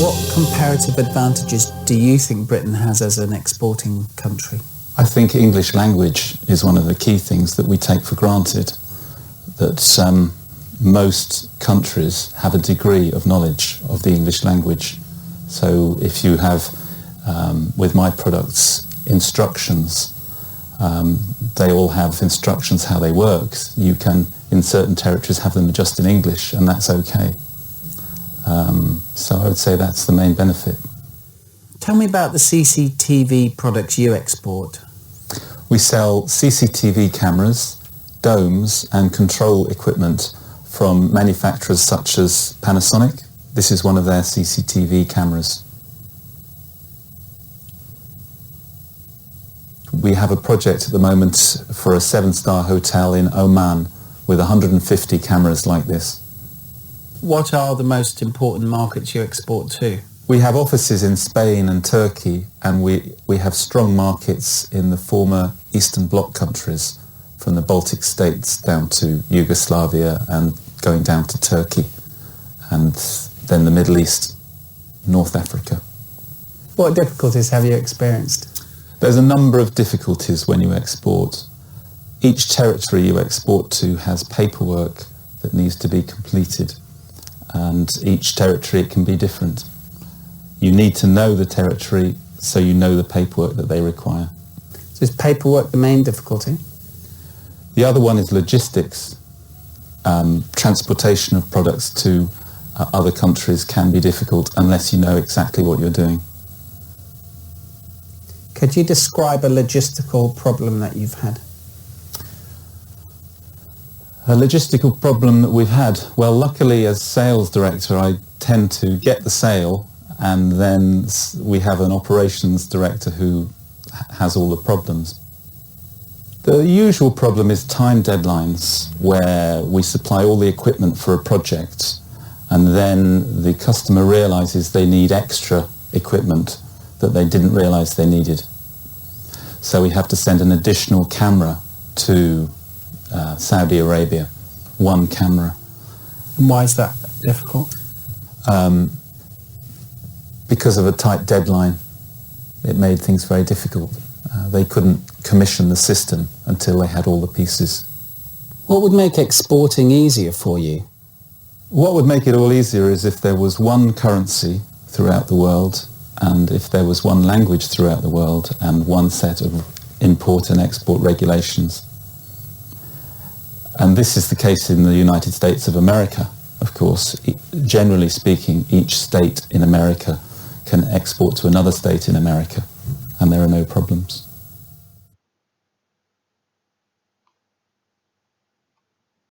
What comparative advantages do you think Britain has as an exporting country? I think English language is one of the key things that we take for granted, that most countries have a degree of knowledge of the English language. So if you have, with my products, instructions, they all have instructions how they work. You can, in certain territories, have them just in English, and that's okay. So I would say that's the main benefit. Tell me about the CCTV products you export. We sell CCTV cameras, domes and control equipment from manufacturers such as Panasonic. This is one of their CCTV cameras. We have a project at the moment for a 7-star hotel in Oman with 150 cameras like this. What are the most important markets you export to? We have offices in Spain and Turkey, and we have strong markets in the former Eastern Bloc countries, from the Baltic states down to Yugoslavia and going down to Turkey, and then the Middle East, North Africa. What difficulties have you experienced? There's a number of difficulties when you export. Each territory you export to has paperwork that needs to be completed, and each territory it can be different. You need to know the territory so you know the paperwork that they require. So is paperwork the main difficulty? The other one is logistics. Transportation of products to other countries can be difficult unless you know exactly what you're doing. Could you describe a logistical problem that you've had? A logistical problem that we've had? Well, luckily as sales director I tend to get the sale, and then we have an operations director who has all the problems. The usual problem is time deadlines, where we supply all the equipment for a project and then the customer realizes they need extra equipment that they didn't realize they needed. So we have to send an additional camera to Saudi Arabia, one camera. And why is that difficult? Because of a tight deadline. It made things very difficult. They couldn't commission the system until they had all the pieces. What would make exporting easier for you? What would make it all easier is if there was one currency throughout the world, and if there was one language throughout the world, and one set of import and export regulations. And this is the case in the United States of America, of course. Generally speaking, each state in America can export to another state in America, and there are no problems.